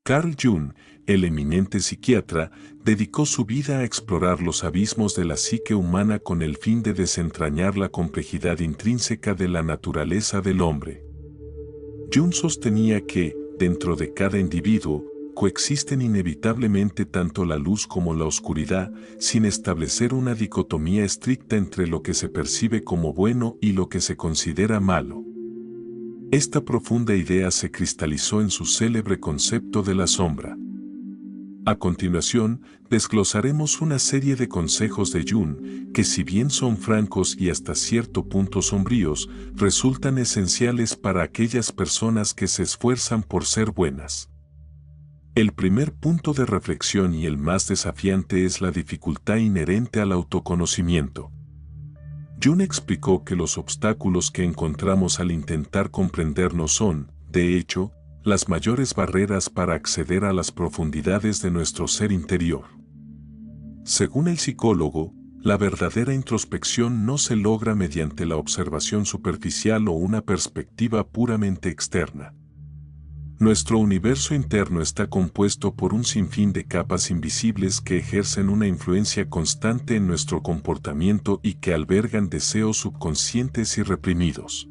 Carl Jung, el eminente psiquiatra, dedicó su vida a explorar los abismos de la psique humana con el fin de desentrañar la complejidad intrínseca de la naturaleza del hombre. Jung sostenía que, dentro de cada individuo, coexisten inevitablemente tanto la luz como la oscuridad, sin establecer una dicotomía estricta entre lo que se percibe como bueno y lo que se considera malo. Esta profunda idea se cristalizó en su célebre concepto de la sombra. A continuación, desglosaremos una serie de consejos de Jung que, si bien son francos y hasta cierto punto sombríos, resultan esenciales para aquellas personas que se esfuerzan por ser buenas. El primer punto de reflexión y el más desafiante es la dificultad inherente al autoconocimiento. Jung explicó que los obstáculos que encontramos al intentar comprendernos son, de hecho, las mayores barreras para acceder a las profundidades de nuestro ser interior. Según el psicólogo, la verdadera introspección no se logra mediante la observación superficial o una perspectiva puramente externa. Nuestro universo interno está compuesto por un sinfín de capas invisibles que ejercen una influencia constante en nuestro comportamiento y que albergan deseos subconscientes y reprimidos.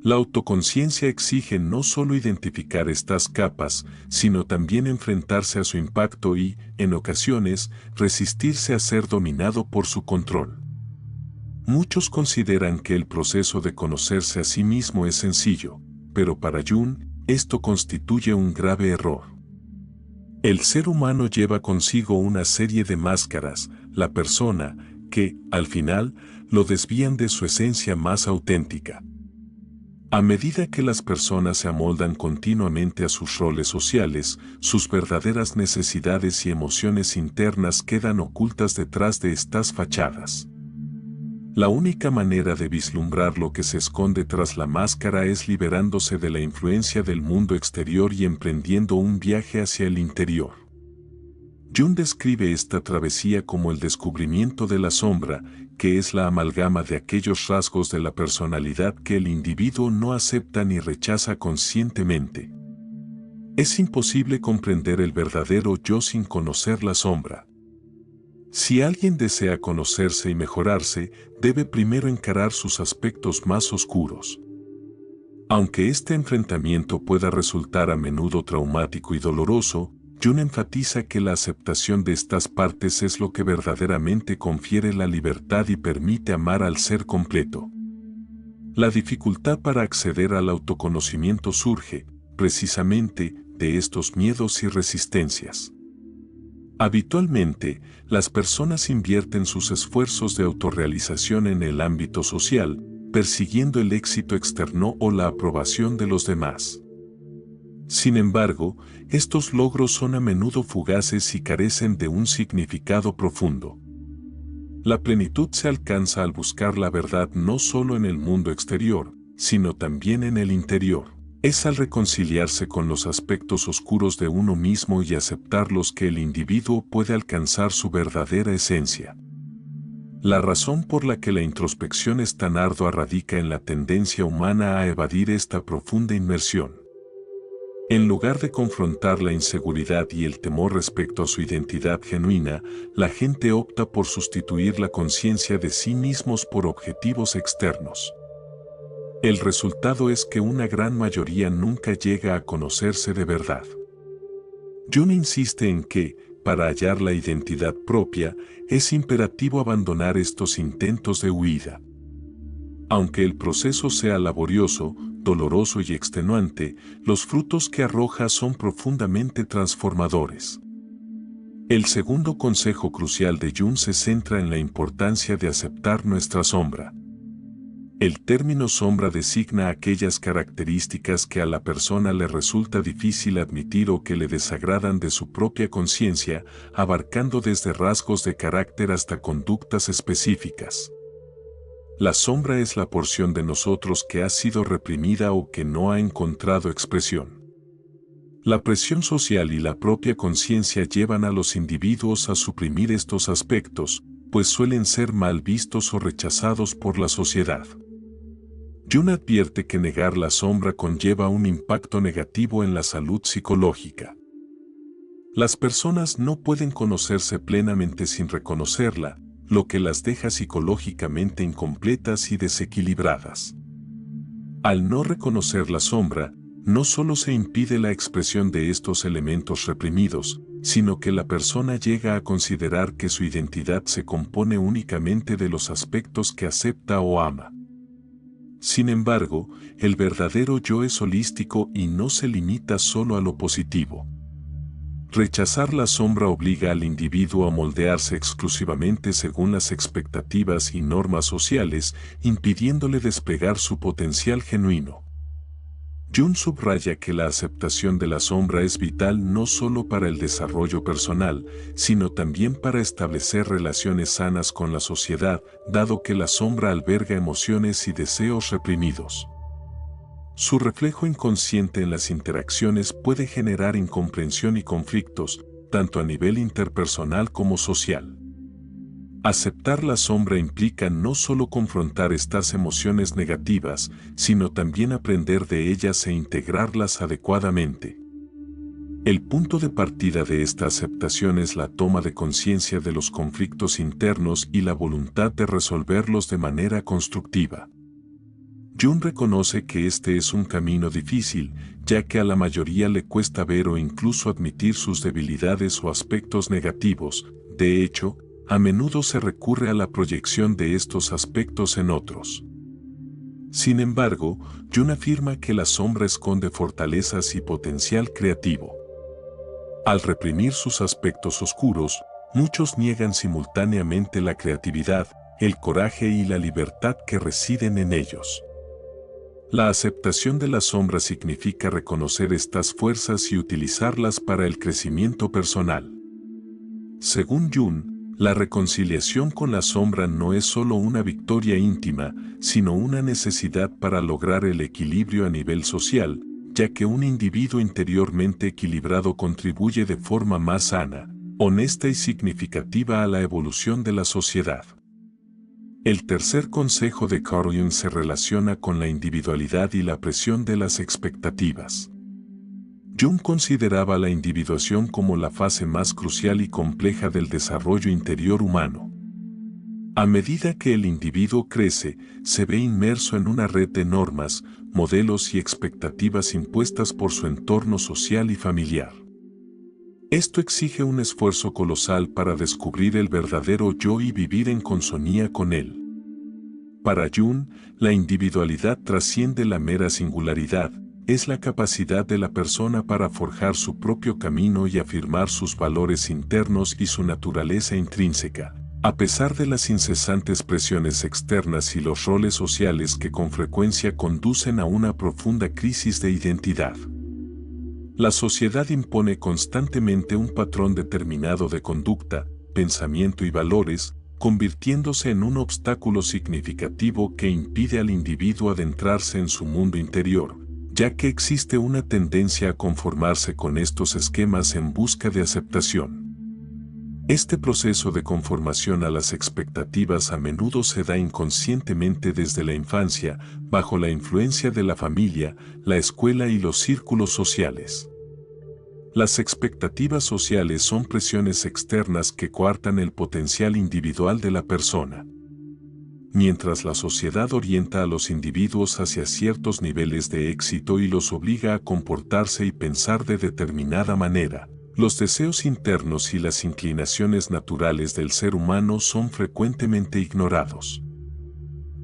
La autoconciencia exige no solo identificar estas capas, sino también enfrentarse a su impacto y, en ocasiones, resistirse a ser dominado por su control. Muchos consideran que el proceso de conocerse a sí mismo es sencillo, pero para Jung, esto constituye un grave error. El ser humano lleva consigo una serie de máscaras, la persona, que, al final, lo desvían de su esencia más auténtica. A medida que las personas se amoldan continuamente a sus roles sociales, sus verdaderas necesidades y emociones internas quedan ocultas detrás de estas fachadas. La única manera de vislumbrar lo que se esconde tras la máscara es liberándose de la influencia del mundo exterior y emprendiendo un viaje hacia el interior. Jung describe esta travesía como el descubrimiento de la sombra, que es la amalgama de aquellos rasgos de la personalidad que el individuo no acepta ni rechaza conscientemente. Es imposible comprender el verdadero yo sin conocer la sombra. Si alguien desea conocerse y mejorarse, debe primero encarar sus aspectos más oscuros. Aunque este enfrentamiento pueda resultar a menudo traumático y doloroso, Jung enfatiza que la aceptación de estas partes es lo que verdaderamente confiere la libertad y permite amar al ser completo. La dificultad para acceder al autoconocimiento surge, precisamente, de estos miedos y resistencias. Habitualmente, las personas invierten sus esfuerzos de autorrealización en el ámbito social, persiguiendo el éxito externo o la aprobación de los demás. Sin embargo, estos logros son a menudo fugaces y carecen de un significado profundo. La plenitud se alcanza al buscar la verdad no solo en el mundo exterior, sino también en el interior. Es al reconciliarse con los aspectos oscuros de uno mismo y aceptarlos que el individuo puede alcanzar su verdadera esencia. La razón por la que la introspección es tan ardua radica en la tendencia humana a evadir esta profunda inmersión. En lugar de confrontar la inseguridad y el temor respecto a su identidad genuina, la gente opta por sustituir la conciencia de sí mismos por objetivos externos. El resultado es que una gran mayoría nunca llega a conocerse de verdad. Jung insiste en que, para hallar la identidad propia, es imperativo abandonar estos intentos de huida. Aunque el proceso sea laborioso, doloroso y extenuante, los frutos que arroja son profundamente transformadores. El segundo consejo crucial de Jung se centra en la importancia de aceptar nuestra sombra. El término sombra designa aquellas características que a la persona le resulta difícil admitir o que le desagradan de su propia conciencia, abarcando desde rasgos de carácter hasta conductas específicas. La sombra es la porción de nosotros que ha sido reprimida o que no ha encontrado expresión. La presión social y la propia conciencia llevan a los individuos a suprimir estos aspectos, pues suelen ser mal vistos o rechazados por la sociedad. Jung advierte que negar la sombra conlleva un impacto negativo en la salud psicológica. Las personas no pueden conocerse plenamente sin reconocerla, lo que las deja psicológicamente incompletas y desequilibradas. Al no reconocer la sombra, no solo se impide la expresión de estos elementos reprimidos, sino que la persona llega a considerar que su identidad se compone únicamente de los aspectos que acepta o ama. Sin embargo, el verdadero yo es holístico y no se limita solo a lo positivo. Rechazar la sombra obliga al individuo a moldearse exclusivamente según las expectativas y normas sociales, impidiéndole desplegar su potencial genuino. Jung subraya que la aceptación de la sombra es vital no solo para el desarrollo personal, sino también para establecer relaciones sanas con la sociedad, dado que la sombra alberga emociones y deseos reprimidos. Su reflejo inconsciente en las interacciones puede generar incomprensión y conflictos, tanto a nivel interpersonal como social. Aceptar la sombra implica no solo confrontar estas emociones negativas, sino también aprender de ellas e integrarlas adecuadamente. El punto de partida de esta aceptación es la toma de conciencia de los conflictos internos y la voluntad de resolverlos de manera constructiva. Jung reconoce que este es un camino difícil, ya que a la mayoría le cuesta ver o incluso admitir sus debilidades o aspectos negativos. De hecho, a menudo se recurre a la proyección de estos aspectos en otros. Sin embargo, Jung afirma que la sombra esconde fortalezas y potencial creativo. Al reprimir sus aspectos oscuros, muchos niegan simultáneamente la creatividad, el coraje y la libertad que residen en ellos. La aceptación de la sombra significa reconocer estas fuerzas y utilizarlas para el crecimiento personal. Según Jung, la reconciliación con la sombra no es solo una victoria íntima, sino una necesidad para lograr el equilibrio a nivel social, ya que un individuo interiormente equilibrado contribuye de forma más sana, honesta y significativa a la evolución de la sociedad. El tercer consejo de Carl Jung se relaciona con la individualidad y la presión de las expectativas. Jung consideraba la individuación como la fase más crucial y compleja del desarrollo interior humano. A medida que el individuo crece, se ve inmerso en una red de normas, modelos y expectativas impuestas por su entorno social y familiar. Esto exige un esfuerzo colosal para descubrir el verdadero yo y vivir en consonía con él. Para Jung, la individualidad trasciende la mera singularidad, es la capacidad de la persona para forjar su propio camino y afirmar sus valores internos y su naturaleza intrínseca, a pesar de las incesantes presiones externas y los roles sociales que con frecuencia conducen a una profunda crisis de identidad. La sociedad impone constantemente un patrón determinado de conducta, pensamiento y valores, convirtiéndose en un obstáculo significativo que impide al individuo adentrarse en su mundo interior, ya que existe una tendencia a conformarse con estos esquemas en busca de aceptación. Este proceso de conformación a las expectativas a menudo se da inconscientemente desde la infancia, bajo la influencia de la familia, la escuela y los círculos sociales. Las expectativas sociales son presiones externas que coartan el potencial individual de la persona. Mientras la sociedad orienta a los individuos hacia ciertos niveles de éxito y los obliga a comportarse y pensar de determinada manera, los deseos internos y las inclinaciones naturales del ser humano son frecuentemente ignorados.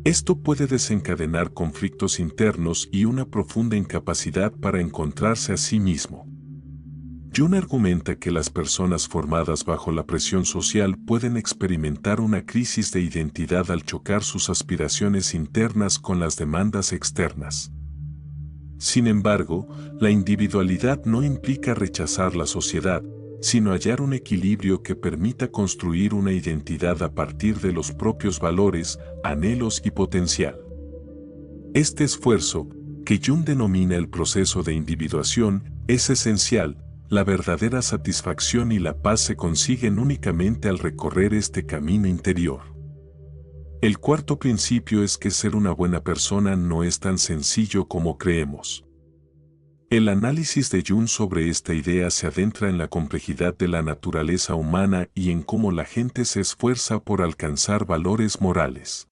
Esto puede desencadenar conflictos internos y una profunda incapacidad para encontrarse a sí mismo. Jung argumenta que las personas formadas bajo la presión social pueden experimentar una crisis de identidad al chocar sus aspiraciones internas con las demandas externas. Sin embargo, la individualidad no implica rechazar la sociedad, sino hallar un equilibrio que permita construir una identidad a partir de los propios valores, anhelos y potencial. Este esfuerzo, que Jung denomina el proceso de individuación, es esencial. La verdadera satisfacción y la paz se consiguen únicamente al recorrer este camino interior. El cuarto principio es que ser una buena persona no es tan sencillo como creemos. El análisis de Jung sobre esta idea se adentra en la complejidad de la naturaleza humana y en cómo la gente se esfuerza por alcanzar valores morales.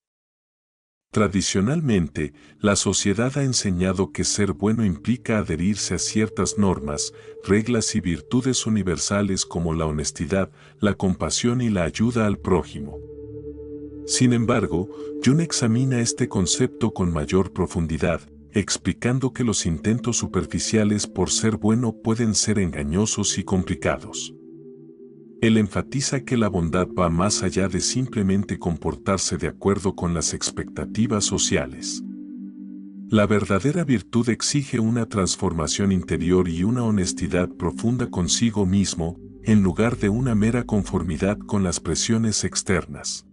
Tradicionalmente, la sociedad ha enseñado que ser bueno implica adherirse a ciertas normas, reglas y virtudes universales como la honestidad, la compasión y la ayuda al prójimo. Sin embargo, Jung examina este concepto con mayor profundidad, explicando que los intentos superficiales por ser bueno pueden ser engañosos y complicados. Él enfatiza que la bondad va más allá de simplemente comportarse de acuerdo con las expectativas sociales. La verdadera virtud exige una transformación interior y una honestidad profunda consigo mismo, en lugar de una mera conformidad con las presiones externas.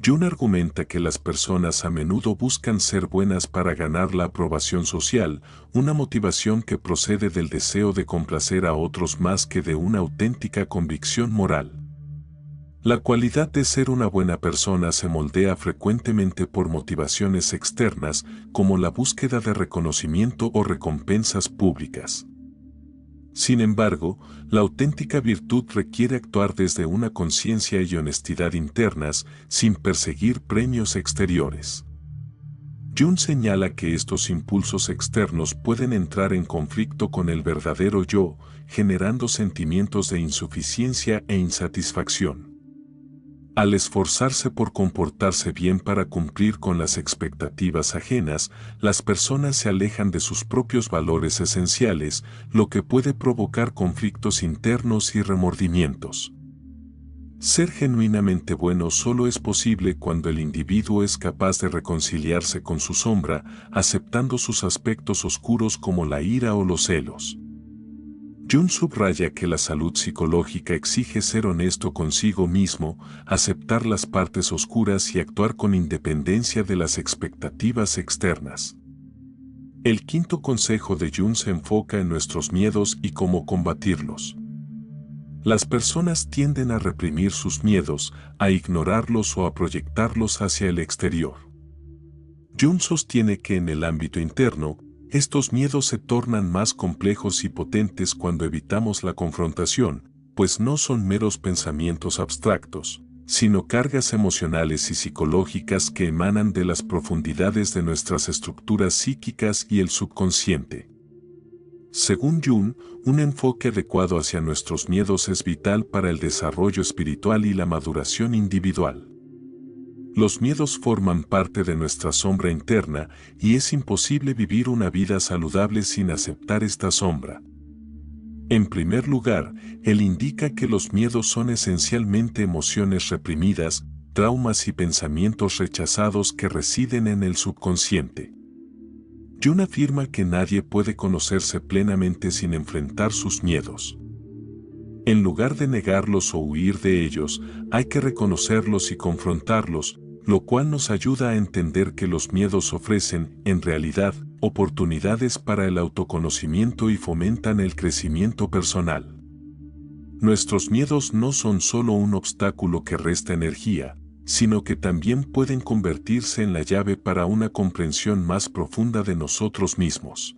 Jung argumenta que las personas a menudo buscan ser buenas para ganar la aprobación social, una motivación que procede del deseo de complacer a otros más que de una auténtica convicción moral. La cualidad de ser una buena persona se moldea frecuentemente por motivaciones externas, como la búsqueda de reconocimiento o recompensas públicas. Sin embargo, la auténtica virtud requiere actuar desde una conciencia y honestidad internas, sin perseguir premios exteriores. Jung señala que estos impulsos externos pueden entrar en conflicto con el verdadero yo, generando sentimientos de insuficiencia e insatisfacción. Al esforzarse por comportarse bien para cumplir con las expectativas ajenas, las personas se alejan de sus propios valores esenciales, lo que puede provocar conflictos internos y remordimientos. Ser genuinamente bueno solo es posible cuando el individuo es capaz de reconciliarse con su sombra, aceptando sus aspectos oscuros como la ira o los celos. Jung subraya que la salud psicológica exige ser honesto consigo mismo, aceptar las partes oscuras y actuar con independencia de las expectativas externas. El quinto consejo de Jung se enfoca en nuestros miedos y cómo combatirlos. Las personas tienden a reprimir sus miedos, a ignorarlos o a proyectarlos hacia el exterior. Jung sostiene que en el ámbito interno, estos miedos se tornan más complejos y potentes cuando evitamos la confrontación, pues no son meros pensamientos abstractos, sino cargas emocionales y psicológicas que emanan de las profundidades de nuestras estructuras psíquicas y el subconsciente. Según Jung, un enfoque adecuado hacia nuestros miedos es vital para el desarrollo espiritual y la maduración individual. Los miedos forman parte de nuestra sombra interna y es imposible vivir una vida saludable sin aceptar esta sombra. En primer lugar, él indica que los miedos son esencialmente emociones reprimidas, traumas y pensamientos rechazados que residen en el subconsciente. Jung afirma que nadie puede conocerse plenamente sin enfrentar sus miedos. En lugar de negarlos o huir de ellos, hay que reconocerlos y confrontarlos, lo cual nos ayuda a entender que los miedos ofrecen, en realidad, oportunidades para el autoconocimiento y fomentan el crecimiento personal. Nuestros miedos no son solo un obstáculo que resta energía, sino que también pueden convertirse en la llave para una comprensión más profunda de nosotros mismos.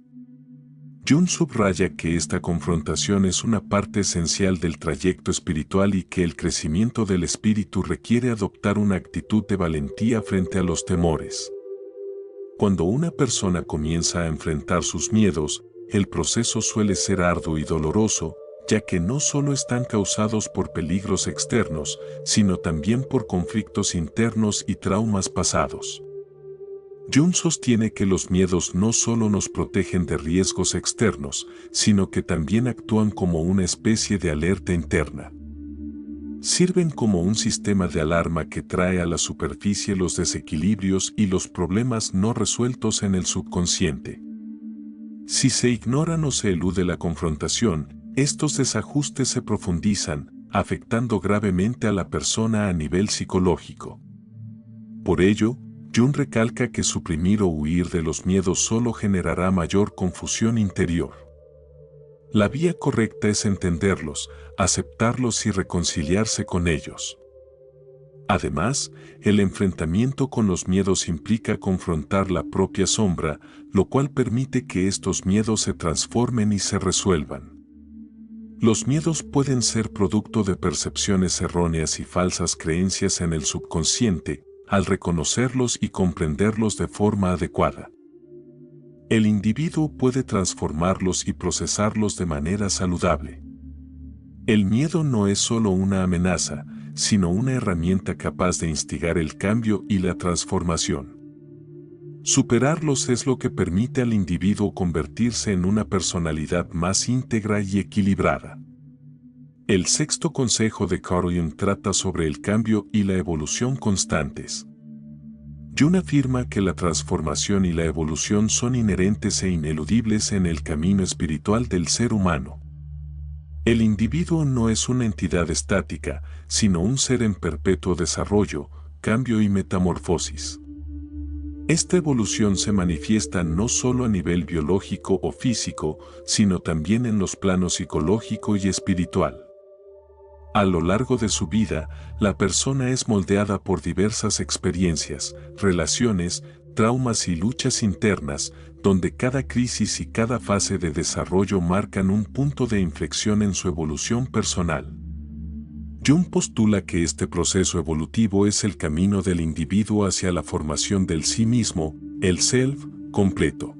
Jung subraya que esta confrontación es una parte esencial del trayecto espiritual y que el crecimiento del espíritu requiere adoptar una actitud de valentía frente a los temores. Cuando una persona comienza a enfrentar sus miedos, el proceso suele ser arduo y doloroso, ya que no solo están causados por peligros externos, sino también por conflictos internos y traumas pasados. Jung sostiene que los miedos no solo nos protegen de riesgos externos, sino que también actúan como una especie de alerta interna. Sirven como un sistema de alarma que trae a la superficie los desequilibrios y los problemas no resueltos en el subconsciente. Si se ignoran o se elude la confrontación, estos desajustes se profundizan, afectando gravemente a la persona a nivel psicológico. Por ello, Jung recalca que suprimir o huir de los miedos solo generará mayor confusión interior. La vía correcta es entenderlos, aceptarlos y reconciliarse con ellos. Además, el enfrentamiento con los miedos implica confrontar la propia sombra, lo cual permite que estos miedos se transformen y se resuelvan. Los miedos pueden ser producto de percepciones erróneas y falsas creencias en el subconsciente, al reconocerlos y comprenderlos de forma adecuada. El individuo puede transformarlos y procesarlos de manera saludable. El miedo no es solo una amenaza, sino una herramienta capaz de instigar el cambio y la transformación. Superarlos es lo que permite al individuo convertirse en una personalidad más íntegra y equilibrada. El sexto consejo de Carl Jung trata sobre el cambio y la evolución constantes. Jung afirma que la transformación y la evolución son inherentes e ineludibles en el camino espiritual del ser humano. El individuo no es una entidad estática, sino un ser en perpetuo desarrollo, cambio y metamorfosis. Esta evolución se manifiesta no solo a nivel biológico o físico, sino también en los planos psicológico y espiritual. A lo largo de su vida, la persona es moldeada por diversas experiencias, relaciones, traumas y luchas internas, donde cada crisis y cada fase de desarrollo marcan un punto de inflexión en su evolución personal. Jung postula que este proceso evolutivo es el camino del individuo hacia la formación del sí mismo, el self, completo.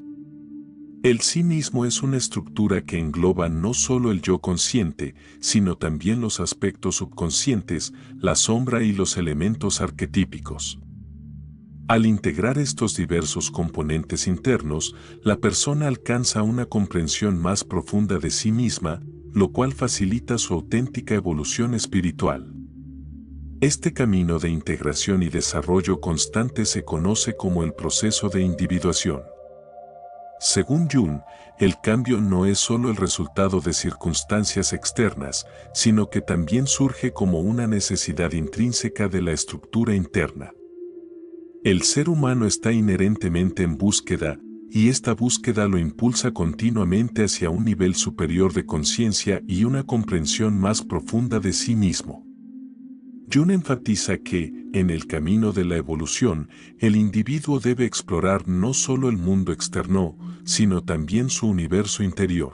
El sí mismo es una estructura que engloba no solo el yo consciente, sino también los aspectos subconscientes, la sombra y los elementos arquetípicos. Al integrar estos diversos componentes internos, la persona alcanza una comprensión más profunda de sí misma, lo cual facilita su auténtica evolución espiritual. Este camino de integración y desarrollo constante se conoce como el proceso de individuación. Según Jung, el cambio no es solo el resultado de circunstancias externas, sino que también surge como una necesidad intrínseca de la estructura interna. El ser humano está inherentemente en búsqueda, y esta búsqueda lo impulsa continuamente hacia un nivel superior de conciencia y una comprensión más profunda de sí mismo. Jung enfatiza que, en el camino de la evolución, el individuo debe explorar no solo el mundo externo, sino también su universo interior.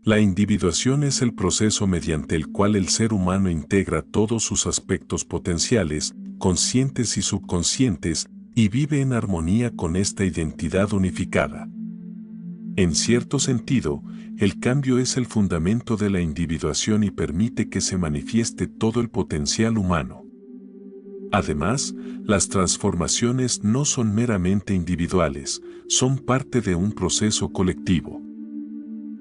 La individuación es el proceso mediante el cual el ser humano integra todos sus aspectos potenciales, conscientes y subconscientes, y vive en armonía con esta identidad unificada. En cierto sentido, el cambio es el fundamento de la individuación y permite que se manifieste todo el potencial humano. Además, las transformaciones no son meramente individuales, son parte de un proceso colectivo.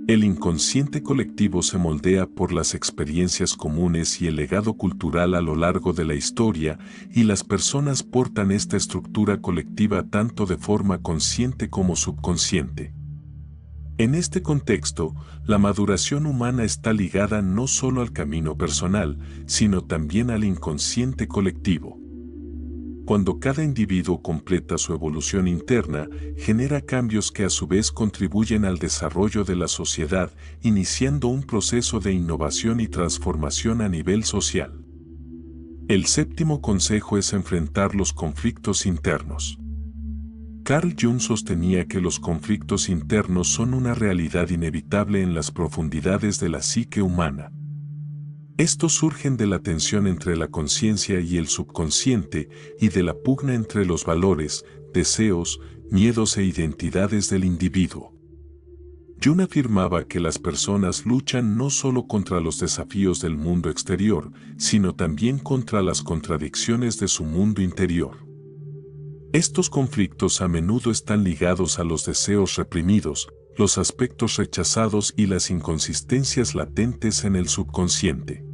El inconsciente colectivo se moldea por las experiencias comunes y el legado cultural a lo largo de la historia, y las personas portan esta estructura colectiva tanto de forma consciente como subconsciente. En este contexto, la maduración humana está ligada no solo al camino personal, sino también al inconsciente colectivo. Cuando cada individuo completa su evolución interna, genera cambios que a su vez contribuyen al desarrollo de la sociedad, iniciando un proceso de innovación y transformación a nivel social. El séptimo consejo es enfrentar los conflictos internos. Carl Jung sostenía que los conflictos internos son una realidad inevitable en las profundidades de la psique humana. Estos surgen de la tensión entre la conciencia y el subconsciente y de la pugna entre los valores, deseos, miedos e identidades del individuo. Jung afirmaba que las personas luchan no solo contra los desafíos del mundo exterior, sino también contra las contradicciones de su mundo interior. Estos conflictos a menudo están ligados a los deseos reprimidos, los aspectos rechazados y las inconsistencias latentes en el subconsciente.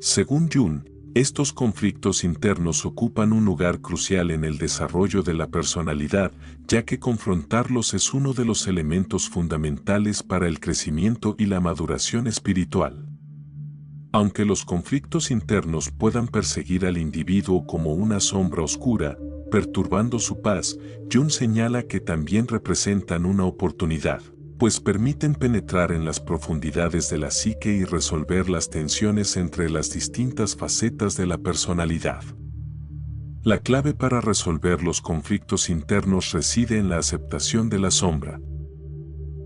Según Jung, estos conflictos internos ocupan un lugar crucial en el desarrollo de la personalidad, ya que confrontarlos es uno de los elementos fundamentales para el crecimiento y la maduración espiritual. Aunque los conflictos internos puedan perseguir al individuo como una sombra oscura, perturbando su paz, Jung señala que también representan una oportunidad. pues permiten penetrar en las profundidades de la psique y resolver las tensiones entre las distintas facetas de la personalidad. La clave para resolver los conflictos internos reside en la aceptación de la sombra.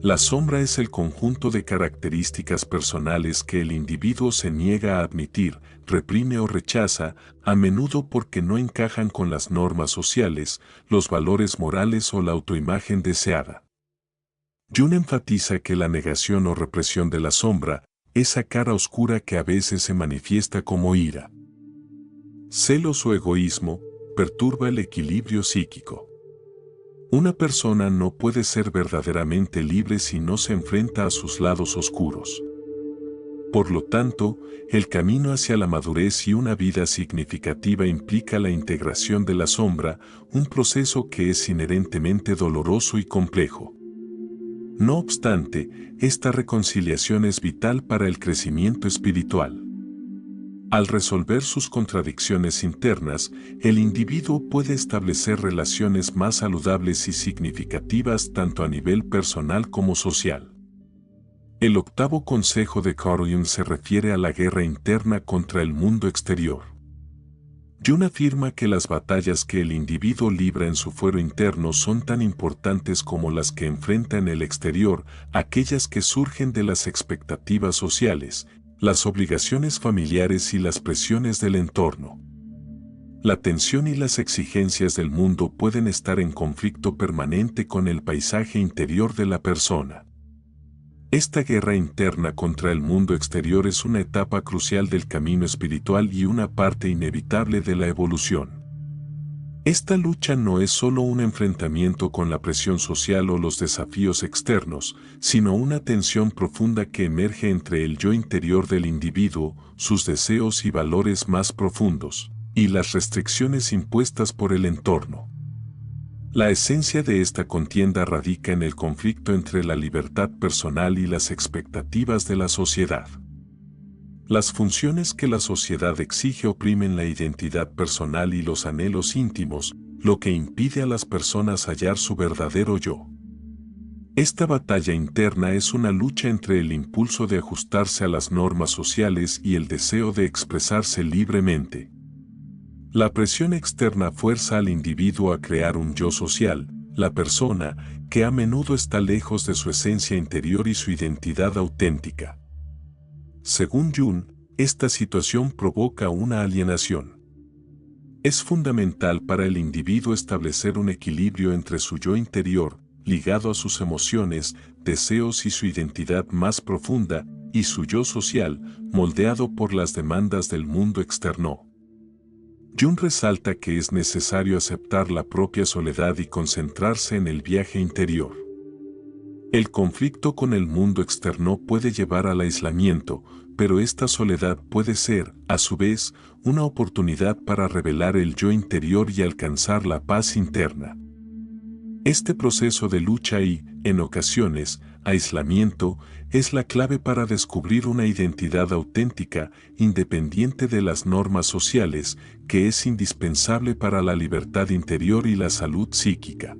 La sombra es el conjunto de características personales que el individuo se niega a admitir, reprime o rechaza, a menudo porque no encajan con las normas sociales, los valores morales o la autoimagen deseada. Jung enfatiza que la negación o represión de la sombra, esa cara oscura que a veces se manifiesta como ira, celos o egoísmo, perturba el equilibrio psíquico. Una persona no puede ser verdaderamente libre si no se enfrenta a sus lados oscuros. Por lo tanto, el camino hacia la madurez y una vida significativa implica la integración de la sombra, un proceso que es inherentemente doloroso y complejo. No obstante, esta reconciliación es vital para el crecimiento espiritual. Al resolver sus contradicciones internas, el individuo puede establecer relaciones más saludables y significativas tanto a nivel personal como social. El octavo consejo de Carl Jung se refiere a la guerra interna contra el mundo exterior. Jung afirma que las batallas que el individuo libra en su fuero interno son tan importantes como las que enfrenta en el exterior, aquellas que surgen de las expectativas sociales, las obligaciones familiares y las presiones del entorno. La tensión y las exigencias del mundo pueden estar en conflicto permanente con el paisaje interior de la persona. Esta guerra interna contra el mundo exterior es una etapa crucial del camino espiritual y una parte inevitable de la evolución. Esta lucha no es solo un enfrentamiento con la presión social o los desafíos externos, sino una tensión profunda que emerge entre el yo interior del individuo, sus deseos y valores más profundos, y las restricciones impuestas por el entorno. La esencia de esta contienda radica en el conflicto entre la libertad personal y las expectativas de la sociedad. Las funciones que la sociedad exige oprimen la identidad personal y los anhelos íntimos, lo que impide a las personas hallar su verdadero yo. Esta batalla interna es una lucha entre el impulso de ajustarse a las normas sociales y el deseo de expresarse libremente. La presión externa fuerza al individuo a crear un yo social, la persona, que a menudo está lejos de su esencia interior y su identidad auténtica. Según Jung, esta situación provoca una alienación. Es fundamental para el individuo establecer un equilibrio entre su yo interior, ligado a sus emociones, deseos y su identidad más profunda, y su yo social, moldeado por las demandas del mundo externo. Jung resalta que es necesario aceptar la propia soledad y concentrarse en el viaje interior. El conflicto con el mundo externo puede llevar al aislamiento, pero esta soledad puede ser, a su vez, una oportunidad para revelar el yo interior y alcanzar la paz interna. Este proceso de lucha y, en ocasiones, aislamiento, es la clave para descubrir una identidad auténtica, independiente de las normas sociales, que es indispensable para la libertad interior y la salud psíquica.